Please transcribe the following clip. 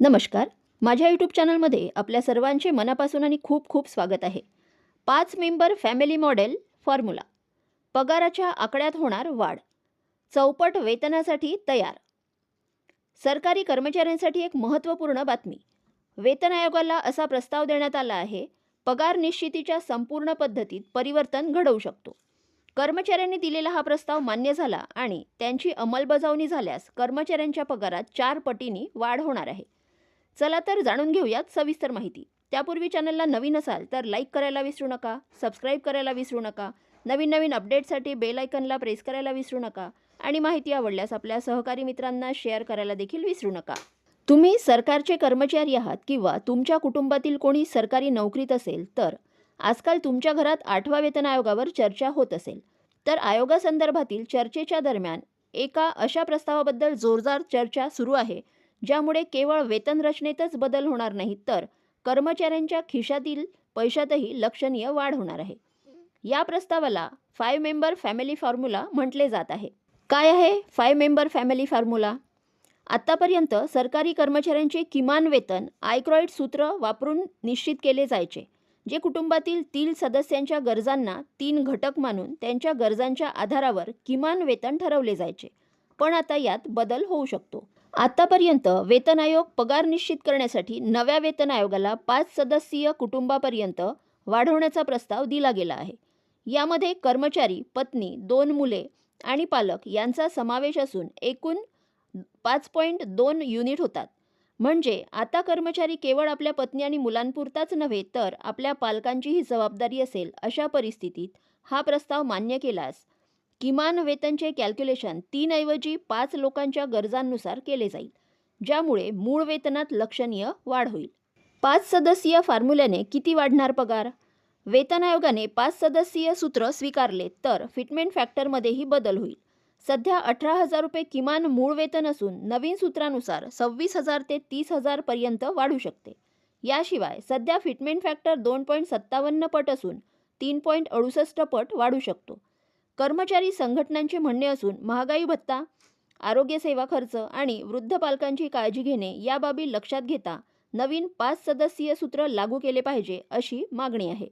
नमस्कार. माझ्या यूट्यूब चॅनलमध्ये आपल्या सर्वांचे मनापासून आणि खूप खूप स्वागत आहे. 5 मेंबर फॅमिली मॉडेल फॉर्म्युला. पगाराच्या आकड्यात होणार वाढ. चौपट वेतनासाठी तयार. सरकारी कर्मचाऱ्यांसाठी एक महत्त्वपूर्ण बातमी. वेतन आयोगाला असा प्रस्ताव देण्यात आला आहे. पगार निश्चितीच्या संपूर्ण पद्धतीत परिवर्तन घडवू शकतो. कर्मचाऱ्यांनी दिलेला हा प्रस्ताव मान्य झाला आणि त्यांची अंमलबजावणी झाल्यास कर्मचाऱ्यांच्या पगारात 4 पटींनी वाढ होणार आहे. चला तर जाणून घेऊयात सविस्तर माहिती. त्यापूर्वी चॅनलला नवीन असाल तर लाईक करायला विसरू नका, सबस्क्राईब करायला विसरू नका, नवीन अपडेटसाठी बेल आयकनला प्रेस करायला विसरू नका आणि माहिती आवडल्यास आपल्या सहकारी मित्रांना शेअर करायला देखील विसरू नका. तुम्ही सरकारचे कर्मचारी आहात किंवा तुमच्या कुटुंबातील कोणी सरकारी नोकरीत असेल तर आजकाल तुमच्या घरात 8व्या वेतन आयोगावर चर्चा होत असेल. तर आयोगासंदर्भातील चर्चेच्या दरम्यान एका अशा प्रस्तावाबद्दल जोरदार चर्चा सुरू आहे ज्यामुळे केवळ वेतन रचनेतच बदल होणार नाहीत तर कर्मचाऱ्यांच्या खिशातील पैशातही लक्षणीय वाढ होणार आहे. या प्रस्तावाला 5 मेंबर फॅमिली फॉर्म्युला म्हटले जात आहे. काय आहे 5 मेंबर फॅमिली फॉर्म्युला? आत्तापर्यंत सरकारी कर्मचाऱ्यांचे किमान वेतन आयक्रॉइड सूत्र वापरून निश्चित केले जायचे, जे कुटुंबातील 3 सदस्यांच्या गरजांना 3 घटक मानून त्यांच्या गरजांच्या आधारावर किमान वेतन ठरवले जायचे. पण आता यात बदल होऊ शकतो. आतापर्यंत वेतन आयोग पगार निश्चित करण्यासाठी नव्या वेतन आयोगाला 5 सदस्यीय कुटुंबापर्यंत वाढवण्याचा प्रस्ताव दिला गेला आहे. यामध्ये कर्मचारी, पत्नी, 2 मुले आणि पालक यांचा समावेश असून एकूण 5.2 युनिट होतात. म्हणजे आता कर्मचारी केवळ आपल्या पत्नी आणि मुलांपुरताच नव्हे तर आपल्या पालकांचीही जबाबदारी असेल. अशा परिस्थितीत हा प्रस्ताव मान्य केल्यास किमान वेतनचे कॅल्क्युलेशन 3 ऐवजी 5 लोकांच्या गरजांनुसार केले जाईल, ज्यामुळे मूळ वेतनात लक्षणीय वाढ होईल. 5 सदस्यीय फॉर्म्युल्याने किती वाढणार पगार? वेतन आयोगाने 5 सदस्यीय सूत्र स्वीकारले तर फिटमेंट फॅक्टरमध्येही बदल होईल. सध्या 18,000 रुपये किमान मूळ वेतन असून नवीन सूत्रानुसार 26,000 ते 30,000 पर्यंत वाढू शकते. याशिवाय सध्या फिटमेंट फॅक्टर 2.57 पट असून 3.68 पट वाढू शकतो. कर्मचारी संघटनांचे म्हणणे असून महागाई भत्ता, आरोग्य सेवा खर्च आणि वृद्ध पालकांची काळजी घेणे या बाबी लक्षात घेता नवीन 5 सदस्यीय सूत्र लागू केले पाहिजे अशी मागणी आहे.